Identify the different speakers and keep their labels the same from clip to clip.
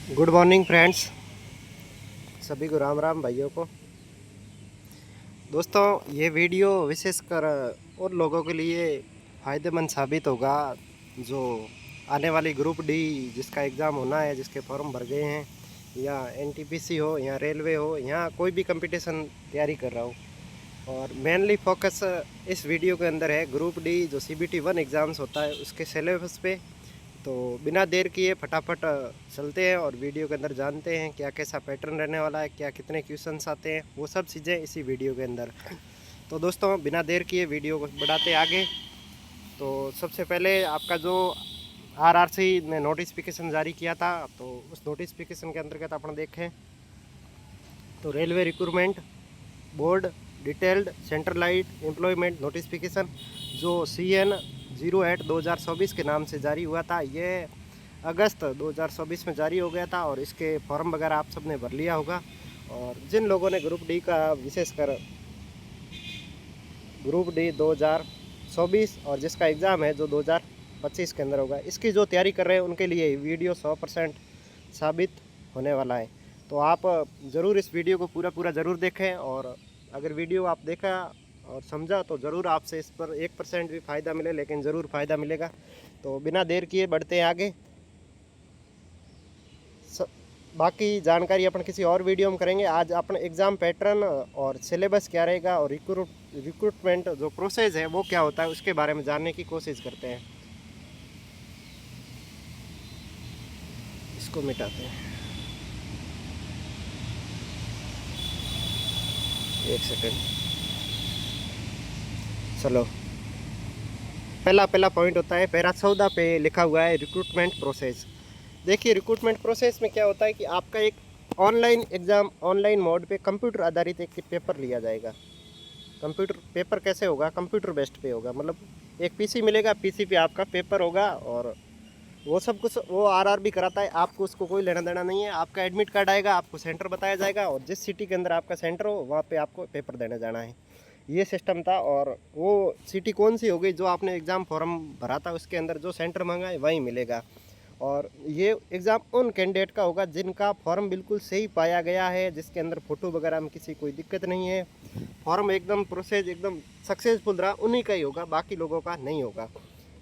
Speaker 1: Good morning friends, सभी को राम राम भाइयों को। दोस्तों, ये वीडियो विशेषकर उन लोगों के लिए फ़ायदेमंद साबित होगा जो आने वाली ग्रुप डी जिसका एग्ज़ाम होना है, जिसके फॉर्म भर गए हैं, या एनटीपीसी हो या रेलवे हो या कोई भी कंपटीशन तैयारी कर रहा हो। और मेनली फोकस इस वीडियो के अंदर है ग्रुप डी जो CBT 1 एग्ज़ाम्स होता है उसके सिलेबस पे। तो बिना देर किए फटाफट चलते हैं और वीडियो के अंदर जानते हैं क्या कैसा पैटर्न रहने वाला है, क्या कितने क्वेश्चंस आते हैं, वो सब चीज़ें इसी वीडियो के अंदर। तो दोस्तों, बिना देर किए वीडियो को बढ़ाते आगे। तो सबसे पहले आपका जो RRC ने नोटिफिकेशन जारी किया था, तो उस नोटिफिकेशन के अंतर्गत अपन देखें तो railway recruitment board detailed centralised employment notification जो CN 08/2024 के नाम से जारी हुआ था, ये अगस्त 2024 में जारी हो गया था और इसके फॉर्म वगैरह आप सब ने भर लिया होगा। और जिन लोगों ने ग्रुप डी का विशेषकर ग्रुप डी 2024 और जिसका एग्ज़ाम है जो 2025 के अंदर होगा, इसकी जो तैयारी कर रहे हैं उनके लिए वीडियो 100% साबित होने वाला है। तो आप ज़रूर इस वीडियो को पूरा ज़रूर देखें, और अगर वीडियो आप देखा और समझा तो ज़रूर आपसे इस पर 1% भी फ़ायदा मिले, लेकिन ज़रूर फ़ायदा मिलेगा। तो बिना देर किए बढ़ते हैं आगे। बाकी जानकारी अपन किसी और वीडियो में करेंगे। आज अपन एग्ज़ाम पैटर्न और सिलेबस क्या रहेगा और रिक्रूटमेंट जो प्रोसेस है वो क्या होता है उसके बारे में जानने की कोशिश करते हैं। इसको मिटाते हैं, एक सेकेंड। चलो, पहला पॉइंट होता है पैरा 14 पे लिखा हुआ है रिक्रूटमेंट प्रोसेस। देखिए, रिक्रूटमेंट प्रोसेस में क्या होता है कि आपका एक ऑनलाइन एग्ज़ाम ऑनलाइन मोड पे कंप्यूटर आधारित एक पेपर लिया जाएगा। कंप्यूटर पेपर कैसे होगा? कंप्यूटर बेस्ड पे होगा, मतलब एक PC मिलेगा, PC पे आपका पेपर होगा और वो सब कुछ वो RRB कराता है, आपको उसको कोई लेना देना नहीं है। आपका एडमिट कार्ड आएगा, आपको सेंटर बताया जाएगा और जिस सिटी के अंदर आपका सेंटर हो वहाँ पे आपको पेपर देने जाना है। ये सिस्टम था, और वो सिटी कौन सी हो गई जो आपने एग्ज़ाम फॉर्म भरा था उसके अंदर जो सेंटर मांगा है वहीं मिलेगा। और ये एग्ज़ाम उन कैंडिडेट का होगा जिनका फॉर्म बिल्कुल सही पाया गया है, जिसके अंदर फ़ोटो वगैरह में किसी कोई दिक्कत नहीं है, फॉर्म एकदम प्रोसेस एकदम सक्सेसफुल रहा, उन्हीं का ही होगा, बाकी लोगों का नहीं होगा।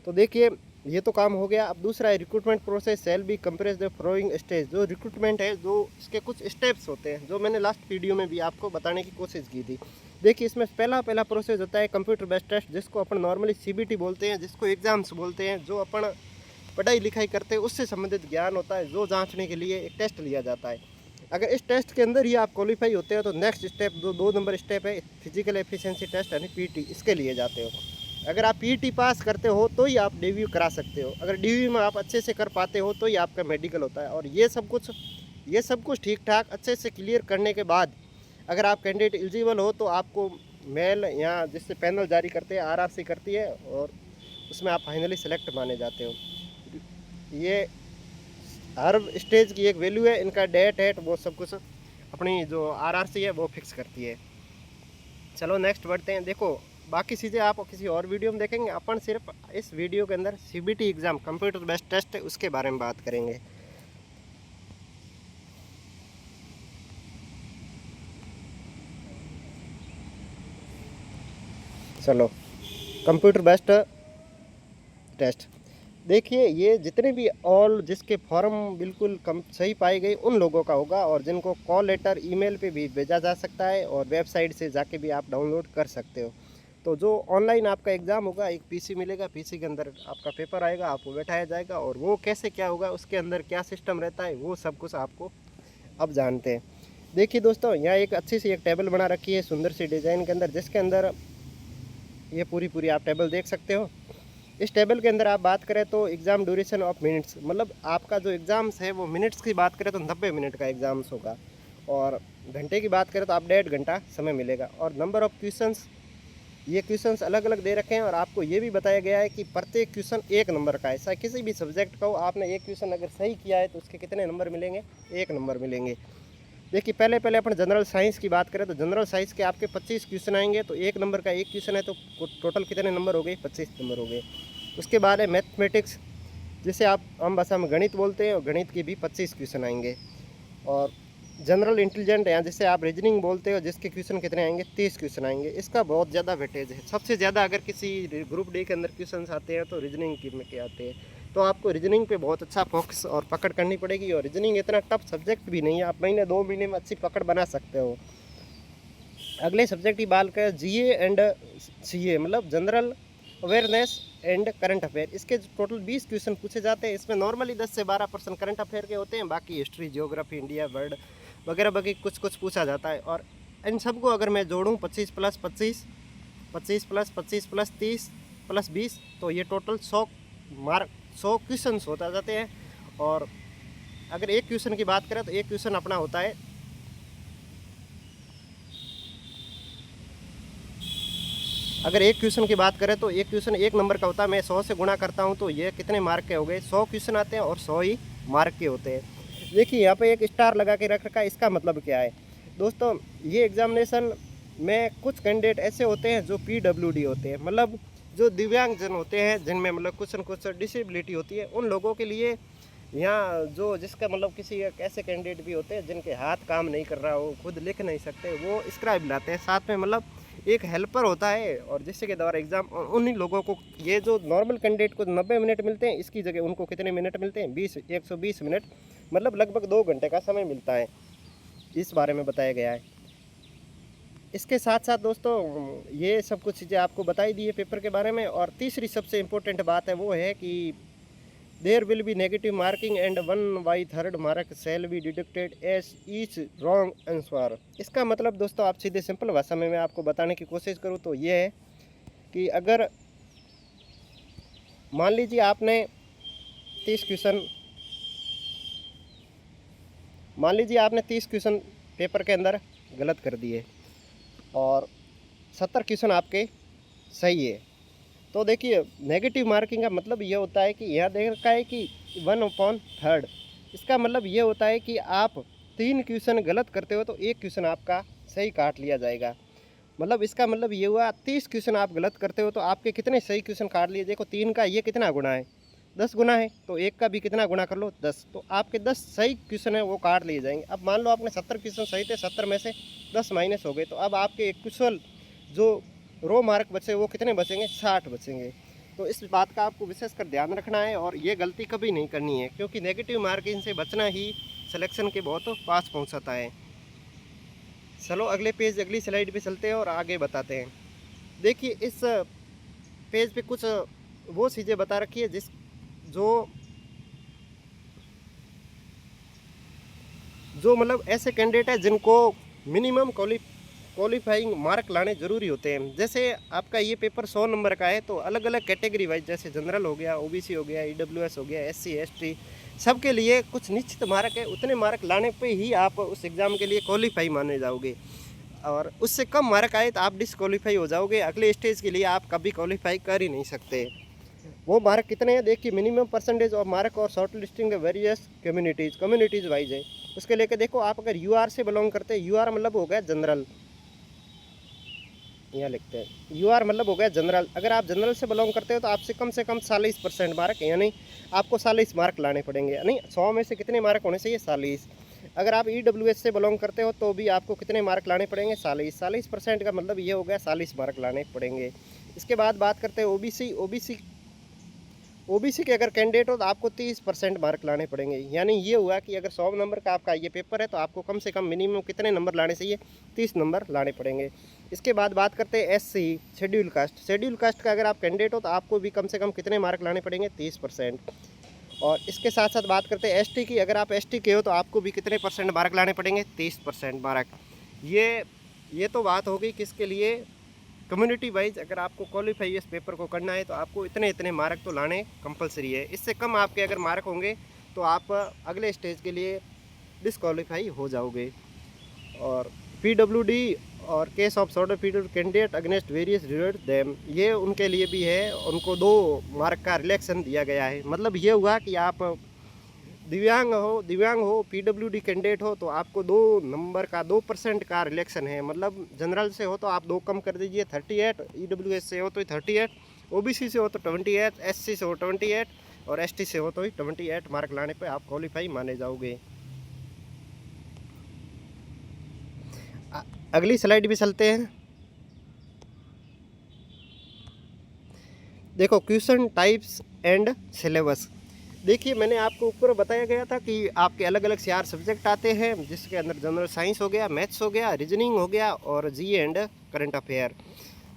Speaker 1: तो देखिए, ये तो काम हो गया। अब दूसरा है recruitment process shall be comprise the following stage. जो रिक्रूटमेंट है, जो इसके कुछ स्टेप्स होते हैं जो मैंने लास्ट वीडियो में भी आपको बताने की कोशिश की थी। देखिए, इसमें पहला प्रोसेस होता है कंप्यूटर बेस्ड टेस्ट, जिसको अपन नॉर्मली CBT बोलते हैं, जिसको एग्जाम्स बोलते हैं। जो अपन पढ़ाई लिखाई करते हैं उससे संबंधित ज्ञान होता है, जो जांचने के लिए एक टेस्ट लिया जाता है। अगर इस टेस्ट के अंदर ही आप क्वालिफाई होते हो तो नेक्स्ट स्टेप जो 2 नंबर स्टेप है फिजिकल एफिशिएंसी टेस्ट यानी PT, इसके लिए जाते हो। अगर आप PT पास करते हो तो ही आप DVU करा सकते हो। अगर DVU में आप अच्छे से कर पाते हो तो ही आपका मेडिकल होता है। और ये सब कुछ ठीक ठाक अच्छे से क्लियर करने के बाद अगर आप कैंडिडेट एलिजिबल हो तो आपको मेल या जिससे पैनल जारी करते हैं RRC करती है, और उसमें आप फाइनली सेलेक्ट माने जाते हो। ये हर स्टेज की एक वैल्यू है, इनका डेट है, वो सब कुछ अपनी जो RRC है वो फिक्स करती है। चलो नेक्स्ट बढ़ते हैं। देखो, बाकी चीज़ें आप किसी और वीडियो में देखेंगे, अपन सिर्फ इस वीडियो के अंदर CBT exam computer based test है उसके बारे में बात करेंगे। चलो, कंप्यूटर बेस्ड टेस्ट। देखिए, ये जितने भी ऑल जिसके फॉर्म बिल्कुल कम सही पाए गए उन लोगों का होगा, और जिनको कॉल लेटर ईमेल पे भी भेजा जा सकता है और वेबसाइट से जाके भी आप डाउनलोड कर सकते हो। तो जो ऑनलाइन आपका एग्ज़ाम होगा, एक PC मिलेगा, PC के अंदर आपका पेपर आएगा, आपको बैठाया जाएगा, और वो कैसे क्या होगा, उसके अंदर क्या सिस्टम रहता है, वो सब कुछ आपको अब जानते हैं। देखिए दोस्तों, यहाँ एक अच्छी सी एक टेबल बना रखी है सुंदर सी डिज़ाइन के अंदर, जिसके अंदर ये पूरी आप टेबल देख सकते हो। इस टेबल के अंदर आप बात करें तो एग्ज़ाम ड्यूरेशन ऑफ मिनट्स, मतलब आपका जो एग्ज़ाम्स है वो मिनट्स की बात करें तो 90 मिनट का एग्ज़ाम्स होगा, और घंटे की बात करें तो आप 1.5 घंटा समय मिलेगा। और नंबर ऑफ़ क्वेश्चंस, ये क्वेश्चंस अलग अलग दे रखे हैं, और आपको ये भी बताया गया है कि प्रत्येक क्वेश्चन 1 नंबर का है। ऐसा किसी भी सब्जेक्ट का हो, आपने एक क्वेश्चन अगर सही किया है तो उसके कितने नंबर मिलेंगे? 1 नंबर मिलेंगे। देखिए, पहले अपन जनरल साइंस की बात करें तो जनरल साइंस के आपके 25 क्वेश्चन आएंगे, तो 1 नंबर का एक क्वेश्चन है तो टोटल कितने नंबर हो गए? 25 नंबर हो गए। उसके बाद है मैथमेटिक्स, जैसे आप आम भाषा में गणित बोलते हैं, और गणित के भी 25 क्वेश्चन आएंगे। और जनरल इंटेलिजेंट या जैसे आप रीजनिंग बोलते हो, जिसके क्वेश्चन कितने आएंगे, 30 क्वेश्चन आएंगे। इसका बहुत ज़्यादा वेटेज है। सबसे ज़्यादा अगर किसी ग्रुप डी के अंदर क्वेश्चन आते हैं तो रीजनिंग के में के आते हैं। तो आपको रीजनिंग पे बहुत अच्छा फोकस और पकड़ करनी पड़ेगी। और रीजनिंग इतना टफ सब्जेक्ट भी नहीं है, आप महीने 2 महीने में अच्छी पकड़ बना सकते हो। अगले सब्जेक्ट की बात करें, जीए एंड सीए मतलब general awareness and current affair. इसके टोटल 20 क्वेश्चन पूछे जाते हैं। इसमें नॉर्मली 10 से 12% करंट अफेयर के होते हैं, बाकी हिस्ट्री, जियोग्राफी, इंडिया, वर्ल्ड वगैरह वगैरह कुछ पूछा जाता है। और इन सबको अगर मैं जोड़ूँ 25 + 25, 25 + 25 + 30 + 20, तो ये टोटल 100 क्वेश्चन होता जाते हैं। और अगर एक क्वेश्चन की बात करें तो एक क्वेश्चन अपना होता है, अगर एक क्वेश्चन की बात करें तो एक क्वेश्चन 1 नंबर का होता है। मैं 100 से गुणा करता हूँ तो ये कितने मार्क के हो गए, 100 क्वेश्चन आते हैं और 100 ही मार्क के होते हैं। देखिए यहाँ पे एक स्टार लगा के रख रखा है, इसका मतलब क्या है दोस्तों, ये एग्जामिनेशन में कुछ कैंडिडेट ऐसे होते हैं जो PWD होते हैं, मतलब जो दिव्यांगजन होते हैं, जिनमें मतलब कुछ डिसेबिलिटी होती है, उन लोगों के लिए यहाँ जो जिसका मतलब किसी एक ऐसे कैंडिडेट भी होते हैं जिनके हाथ काम नहीं कर रहा हो, खुद लिख नहीं सकते, वो स्क्राइब लाते हैं साथ में, मतलब एक हेल्पर होता है। और जिसके द्वारा एग्ज़ाम, उन्हीं लोगों को, ये जो नॉर्मल कैंडिडेट को 90 मिनट मिलते हैं, इसकी जगह उनको कितने मिनट मिलते हैं, 120 मिनट, मतलब लगभग 2 घंटे का समय मिलता है। इस बारे में बताया गया है। इसके साथ साथ दोस्तों ये सब कुछ चीज़ें आपको बताई दी है पेपर के बारे में। और तीसरी सबसे इम्पोर्टेंट बात है वो है कि there will be negative marking and 1/3 mark shall be deducted as each wrong answer. इसका मतलब दोस्तों आप सीधे सिंपल भाषा में मैं आपको बताने की कोशिश करूँ तो ये है कि अगर मान लीजिए आपने 30 क्वेश्चन, मान लीजिए आपने 30 क्वेश्चन पेपर के अंदर गलत कर दिए और 70 क्वेश्चन आपके सही है, तो देखिए नेगेटिव मार्किंग का मतलब ये होता है कि यह देख रखा है कि 1/3। इसका मतलब ये होता है कि आप 3 क्वेश्चन गलत करते हो तो 1 क्वेश्चन आपका सही काट लिया जाएगा। मतलब इसका मतलब ये हुआ 30 क्वेश्चन आप गलत करते हो तो आपके कितने सही क्वेश्चन काट लिए। देखो 3 का ये कितना गुना है, 10 गुना है, तो 1 का भी कितना गुना कर लो, 10, तो आपके 10 सही क्वेश्चन है वो काट लिए जाएंगे। अब मान लो आपने 70 क्वेश्चन सही थे, 70 में से 10 माइनस हो गए, तो अब आपके क्वेश्चन जो रो मार्क बचे वो कितने बचेंगे, 60 बचेंगे। तो इस बात का आपको विशेषकर ध्यान रखना है और ये गलती कभी नहीं करनी है, क्योंकि नेगेटिव मार्किंग से बचना ही सिलेक्शन के बहुत पास पहुंचाता है। चलो अगले पेज, अगली स्लाइड पे चलते हैं और आगे बताते हैं। देखिए इस पेज पे कुछ वो चीज़ें बता रखी है जो मतलब ऐसे कैंडिडेट है जिनको मिनिमम क्वालिफाइंग मार्क लाने ज़रूरी होते हैं। जैसे आपका ये पेपर 100 नंबर का है तो अलग अलग कैटेगरी वाइज, जैसे जनरल हो गया, OBC हो गया, EWS हो गया, SC ST, सबके लिए कुछ निश्चित मार्क है। उतने मार्क लाने पे ही आप उस एग्ज़ाम के लिए क्वालिफाई माने जाओगे, और उससे कम मार्क आए तो आप डिसक्वालीफाई हो जाओगे। अगले स्टेज के लिए आप कभी क्वालिफाई कर ही नहीं सकते। वो मार्क कितने हैं देखिए, मिनिमम परसेंटेज ऑफ मार्क और short listing various communities wise है। उसके लेके देखो, आप अगर UR से बिलोंग करते हैं, UR मतलब हो गया जनरल, यहाँ लिखते हैं UR मतलब हो गया जनरल। अगर आप जनरल से बिलोंग करते हो तो आपसे कम से कम 40% मार्क, यानी आपको 40 मार्क लाने पड़ेंगे, यानी 100 में से कितने मार्क होने चाहिए, 40। अगर आप EWS से बिलोंग करते हो तो भी आपको कितने मार्क लाने पड़ेंगे, 40% का मतलब ये हो गया 40 मार्क लाने पड़ेंगे। इसके बाद बात करते हैं OBC के अगर कैंडिडेट हो तो आपको 30% मार्क लाने पड़ेंगे। यानी ये हुआ कि अगर 100 नंबर का आपका ये पेपर है तो आपको कम से कम मिनिमम कितने नंबर लाने चाहिए, 30 नंबर लाने पड़ेंगे। इसके बाद बात करते हैं SC शेड्यूल कास्ट का अगर आप कैंडिडेट हो तो आपको भी कम से कम कितने मार्क लाने पड़ेंगे, 30%। और इसके साथ साथ बात करते हैं ST की, अगर आप ST के हो तो आपको भी कितने % मार्क लाने पड़ेंगे, 30% मार्क। ये तो बात हो गई किसके लिए, कम्युनिटी वाइज। अगर आपको क्वालिफाई इस पेपर को करना है तो आपको इतने मार्क तो लाने कंपलसरी है। इससे कम आपके अगर मार्क होंगे तो आप अगले स्टेज के लिए डिसक्वालीफाई हो जाओगे। और PWD और case of short period candidate against various related them, ये उनके लिए भी है, उनको 2 मार्क का रिलैक्सन दिया गया है। मतलब ये हुआ कि आप दिव्यांग हो, PWD कैंडिडेट हो तो आपको 2 नंबर का 2% का रिलैक्सन है। मतलब जनरल से हो तो आप 2 कम कर दीजिए, 38, EWS से हो तो 38, OBC से हो तो 28, SC से हो 28, और ST से हो तो ही 28 मार्क लाने पे आप क्वालिफाई माने जाओगे। अगली स्लाइड भी चलते हैं। देखो क्वेश्चन टाइप्स एंड सिलेबस। देखिए मैंने आपको ऊपर बताया गया था कि आपके अलग अलग 4 सब्जेक्ट आते हैं, जिसके अंदर जनरल साइंस हो गया, मैथ्स हो गया, रीजनिंग हो गया और जी एंड करंट अफेयर।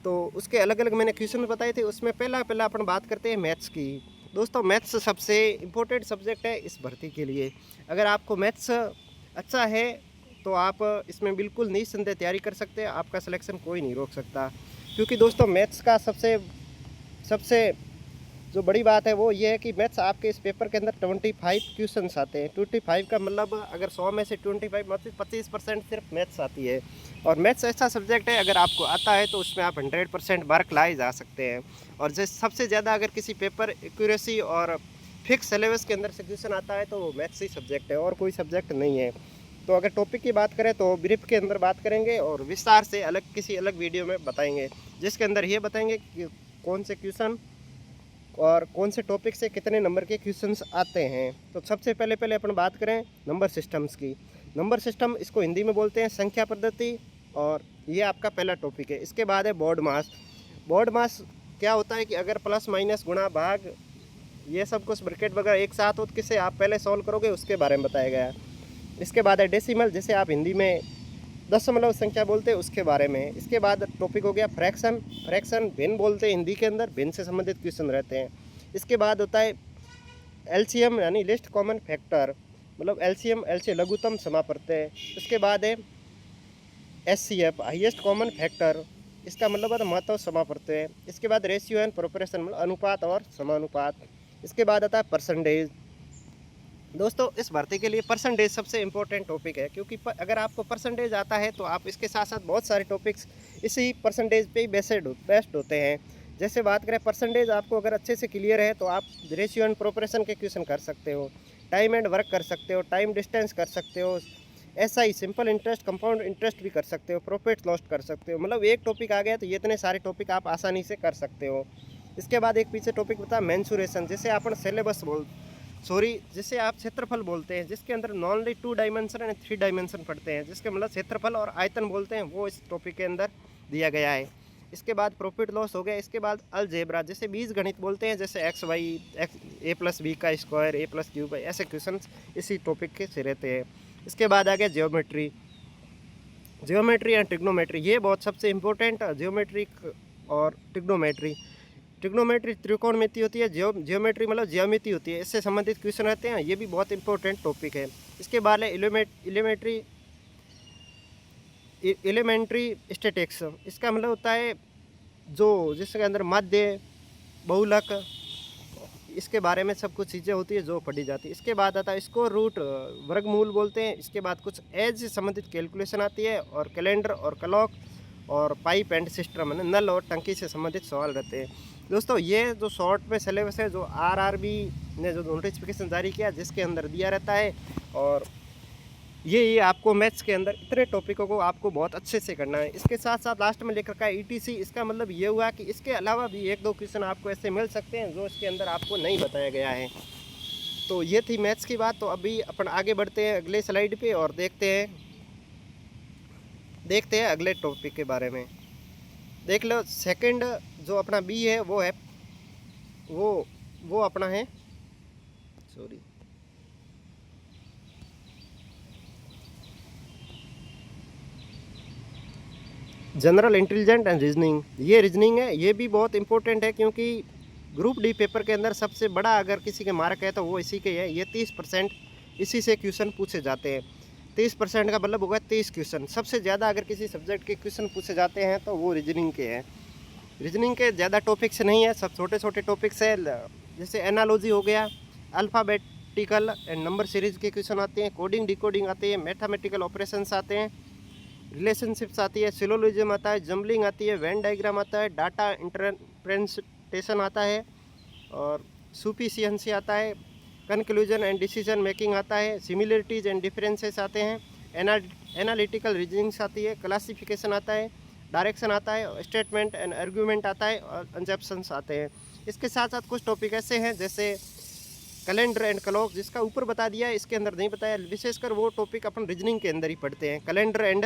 Speaker 1: तो उसके अलग अलग मैंने क्वेश्चन बताए थे। उसमें पहला अपन बात करते हैं मैथ्स की। दोस्तों मैथ्स सबसे इम्पोर्टेंट सब्जेक्ट है इस भर्ती के लिए। अगर आपको मैथ्स अच्छा है तो आप इसमें बिल्कुल निस्संदेह तैयारी कर सकते हैं, आपका सिलेक्शन कोई नहीं रोक सकता। क्योंकि दोस्तों मैथ्स का सबसे सबसे जो बड़ी बात है वो ये है कि मैथ्स आपके इस पेपर के अंदर 25 क्वेश्चंस आते हैं। 25 का मतलब अगर 100 में से 25 मतलब 25% सिर्फ मैथ्स आती है। और मैथ्स ऐसा सब्जेक्ट है अगर आपको आता है तो उसमें आप 100% मार्क लाए जा सकते हैं। और जैसे सबसे ज़्यादा अगर किसी पेपर एक्यूरेसी और फिक्स सिलेबस के अंदर से क्वेश्चन आता है तो वो मैथ्स ही सब्जेक्ट है और कोई सब्जेक्ट नहीं है। तो अगर टॉपिक की बात करें तो ब्रीफ के अंदर बात करेंगे और विस्तार से किसी अलग वीडियो में बताएंगे, जिसके अंदर ये बताएंगे कि कौन से क्वेश्चन और कौन से टॉपिक से कितने नंबर के क्वेश्चंस आते हैं। तो सबसे पहले अपन बात करें नंबर सिस्टम्स की। नंबर सिस्टम इसको हिंदी में बोलते हैं संख्या पद्धति, और ये आपका पहला टॉपिक है। इसके बाद है बोर्ड मास। बोर्ड मास क्या होता है कि अगर प्लस माइनस गुणा भाग ये सब कुछ ब्रैकेट वगैरह एक साथ हो तो किसे आप पहले सॉल्व करोगे उसके बारे में बताया गया है। इसके बाद है डेसिमल, जिसे आप हिंदी में दशमलव संख्या बोलते हैं, उसके बारे में। इसके बाद टॉपिक हो गया फ्रैक्शन। फ्रैक्शन भिन्न बोलते हैं हिंदी के अंदर, भिन्न से संबंधित क्वेश्चन रहते हैं। इसके बाद होता है LCM यानी लिस्ट कॉमन फैक्टर, मतलब LCM लघुत्तम समाप्रत्यय। इसके बाद है SCF हाईएस्ट कॉमन फैक्टर, इसका मतलब है महत्तम समाप्रत्यय। इसके बाद रेशियो एंड प्रोपोर्शन मतलब अनुपात और समानुपात। इसके बाद आता है परसेंटेज। दोस्तों इस भर्ती के लिए परसेंटेज सबसे इम्पोर्टेंट टॉपिक है, क्योंकि अगर आपको परसेंटेज आता है तो आप इसके साथ साथ बहुत सारे टॉपिक्स इसी परसेंटेज पे ही बेस्ट होते हैं। जैसे बात करें परसेंटेज आपको अगर अच्छे से क्लियर है तो आप रेशियो एंड प्रोपोर्शन के क्वेश्चन कर सकते हो, टाइम एंड वर्क कर सकते हो, टाइम डिस्टेंस कर सकते हो, SI simple interest, compound interest भी कर सकते हो, प्रॉफिट लॉस कर सकते हो। मतलब एक टॉपिक आ गया तो ये इतने सारे टॉपिक आप आसानी से कर सकते हो। इसके बाद एक पीछे टॉपिक बता मेंसुरेशन, जिसे अपन सिलेबस जिसे आप क्षेत्रफल बोलते हैं, जिसके अंदर non only 2 dimension and 3 dimension पढ़ते हैं, जिसके मतलब क्षेत्रफल और आयतन बोलते हैं, वो इस टॉपिक के अंदर दिया गया है। इसके बाद प्रॉफिट लॉस हो गया। इसके बाद अलजेब्रा, जैसे बीज गणित बोलते हैं, जैसे XY A+B का स्क्वायर A+Q ऐसे क्वेश्चन इसी टॉपिक के से रहते हैं। इसके बाद आ गया जियोमेट्री एंड ट्रिग्नोमेट्री। ये बहुत सबसे इम्पोर्टेंट जियोमेट्रिक और ट्रिग्नोमेट्री त्रिकोणमिति होती है, जियोमेट्री मतलब ज्यामिति होती है, इससे संबंधित क्वेश्चन रहते हैं। ये भी बहुत इंपॉर्टेंट टॉपिक है। इसके बाद है एलिमेंट्री स्टैटिक्स। इसका मतलब होता है जिसके अंदर माध्य, बहुलक, इसके बारे में सब कुछ चीज़ें होती है जो पढ़ी जाती है। इसके बाद आता है स्क्वायर रूट, वर्गमूल बोलते हैं। इसके बाद कुछ एज से संबंधित कैलकुलेशन आती है, और कैलेंडर और क्लॉक और पाइप एंड सिस्टम नल और टंकी से संबंधित सवाल रहते हैं। दोस्तों ये जो शॉर्ट में सिलेबस है जो RRB ने जो नोटिफिकेशन जारी किया जिसके अंदर दिया रहता है, और ये आपको मैथ्स के अंदर इतने टॉपिकों को आपको बहुत अच्छे से करना है। इसके साथ साथ लास्ट में लेकर का ETC, इसका मतलब ये हुआ कि इसके अलावा भी 1-2 क्वेश्चन आपको ऐसे मिल सकते हैं जो इसके अंदर आपको नहीं बताया गया है। तो ये थी मैथ्स की बात। तो अभी अपन आगे बढ़ते हैं अगले स्लाइड पे और देखते हैं अगले टॉपिक के बारे में। देख लो सेकंड जो अपना B है वो है वो अपना है जनरल इंटेलिजेंट एंड रीजनिंग। ये रीजनिंग है, ये भी बहुत इंपॉर्टेंट है, क्योंकि ग्रुप D पेपर के अंदर सबसे बड़ा अगर किसी के मार्क है तो वो इसी के है। ये 30% इसी से क्वेश्चन पूछे जाते हैं। 30% का मतलब होगा 30 क्वेश्चन। सबसे ज़्यादा अगर किसी सब्जेक्ट के क्वेश्चन पूछे जाते हैं तो वो रीजनिंग के हैं। रीजनिंग के ज़्यादा टॉपिक्स नहीं है, सब छोटे छोटे टॉपिक्स है। जैसे एनालॉजी हो गया, अल्फ़ाबेटिकल एंड नंबर सीरीज के क्वेश्चन आते हैं, कोडिंग डिकोडिंग आते हैं, मैथमेटिकल ऑपरेशंस आते हैं, रिलेशनशिप्स आती है, सिलोजिज्म आता है, जम्बलिंग आती है, वेन डायग्राम आता है, डाटा इंटरप्रेटेशन आता है, और सुफिशियंसी आता है, कंक्लूजन एंड डिसीजन मेकिंग आता है, सिमिलरिटीज़ एंड डिफरेंसेस आते हैं, एनालिटिकल रीजनिंग्स आती है, क्लासिफिकेशन आता है, डायरेक्शन आता है, स्टेटमेंट एंड आर्गूमेंट आता है, और कंसेप्शंस आते हैं। इसके साथ साथ कुछ टॉपिक ऐसे हैं जैसे कैलेंडर एंड क्लॉक, जिसका ऊपर बता दिया है, इसके अंदर नहीं बताया। विशेषकर वो टॉपिक अपन रीजनिंग के अंदर ही पढ़ते हैं, कैलेंडर एंड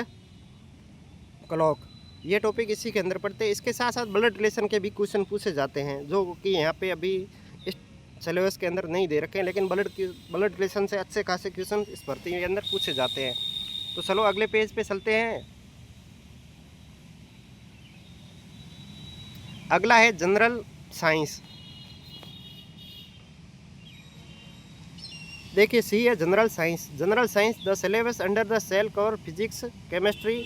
Speaker 1: क्लॉक, ये टॉपिक इसी के अंदर पढ़ते हैं। इसके साथ साथ ब्लड रिलेशन के भी क्वेश्चन पूछे जाते हैं, जो कि यहाँ पे अभी इस सिलेबस के अंदर नहीं दे रखे हैं, लेकिन ब्लड रिलेशन से अच्छे खासे क्वेश्चन इस भर्ती के अंदर पूछे जाते हैं। तो चलो अगले पेज पे चलते हैं। अगला है जनरल साइंस। देखिए सी है general science. General science the syllabus under the shall cover physics, chemistry,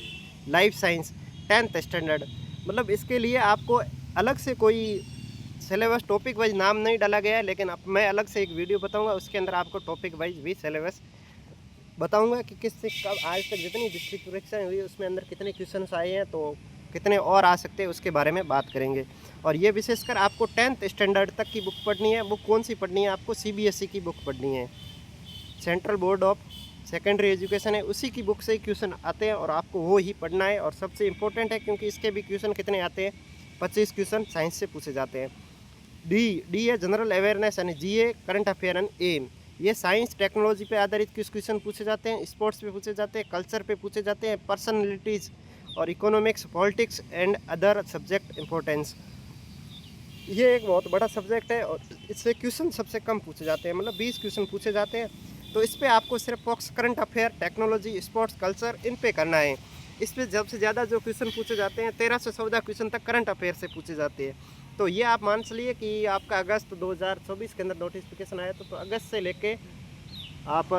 Speaker 1: life science 10th standard. मतलब इसके लिए आपको अलग से कोई सिलेबस टॉपिक वाइज नाम नहीं डाला गया है, लेकिन अब मैं अलग से एक वीडियो बताऊंगा, उसके अंदर आपको टॉपिक वाइज भी सिलेबस बताऊंगा कि किससे कब आज तक जितनी डिस्ट्रिक्ट परीक्षाएं हुई उसमें अंदर कितने क्वेश्चन आए हैं, तो कितने और आ सकते हैं उसके बारे में बात करेंगे। और ये विशेषकर आपको 10th स्टैंडर्ड तक की बुक पढ़नी है। बुक कौन सी पढ़नी है? आपको CBSE की बुक पढ़नी है, central board of secondary education है, उसी की बुक से ही क्वेश्चन आते हैं और आपको वो ही पढ़ना है। और सबसे इम्पोर्टेंट है क्योंकि इसके भी क्वेश्चन कितने आते हैं, 25 क्वेश्चन साइंस से पूछे जाते हैं। डी है जनरल अवेयरनेस यानी GA, current affair and M. ये साइंस टेक्नोलॉजी पे आधारित कुछ क्वेश्चन पूछे जाते हैं, स्पोर्ट्स पे पूछे जाते हैं, कल्चर पे पूछे जाते हैं, पर्सनैलिटीज़ और economics, politics and other subject importance. ये एक बहुत बड़ा सब्जेक्ट है और इससे क्वेश्चन सबसे कम पूछे जाते हैं, मतलब 20 क्वेश्चन पूछे जाते हैं। तो इस पर आपको सिर्फ focus current affair, technology, sports, culture इन पे करना है। इस पर सबसे ज़्यादा जो क्वेश्चन पूछे जाते हैं 13 से 14 क्वेश्चन तक करंट अफेयर से पूछे जाते हैं। तो ये आप मान चलिए कि आपका अगस्त 2024 के अंदर नोटिफिकेशन आया, तो अगस्त से लेके आप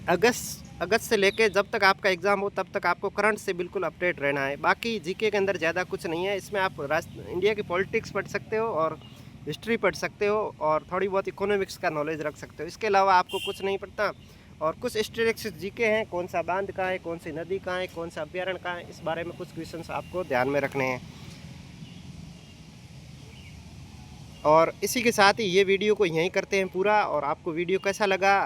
Speaker 1: अगस्त से लेके जब तक आपका एग्ज़ाम हो तब तक आपको करंट से बिल्कुल अपडेट रहना है। बाकी जीके के अंदर ज़्यादा कुछ नहीं है। इसमें आप इंडिया की पॉलिटिक्स पढ़ सकते हो और हिस्ट्री पढ़ सकते हो और थोड़ी बहुत इकोनॉमिक्स का नॉलेज रख सकते हो। इसके अलावा आपको कुछ नहीं पढ़ता। और कुछ स्टेटिक्स जीके हैं, कौन सा बांध कहाँ है, कौन सी नदी कहाँ है, कौन सा अभ्यारण्य कहाँ है, इस बारे में कुछ क्वेश्चंस आपको ध्यान में रखने हैं। और इसी के साथ ही ये वीडियो को यहीं करते हैं पूरा। और आपको वीडियो कैसा लगा?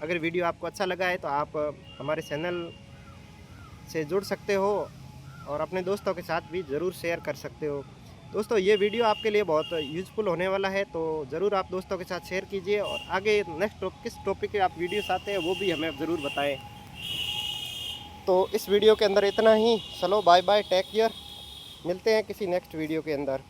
Speaker 1: अगर वीडियो आपको अच्छा लगा है तो आप हमारे चैनल से जुड़ सकते हो और अपने दोस्तों के साथ भी ज़रूर शेयर कर सकते हो। दोस्तों ये वीडियो आपके लिए बहुत यूज़फुल होने वाला है, तो ज़रूर आप दोस्तों के साथ शेयर कीजिए और आगे नेक्स्ट किस टॉपिक के आप वीडियोस आते हैं वो भी हमें ज़रूर बताएं। तो इस वीडियो के अंदर इतना ही। चलो बाय बाय, टेक केयर, मिलते हैं किसी नेक्स्ट वीडियो के अंदर।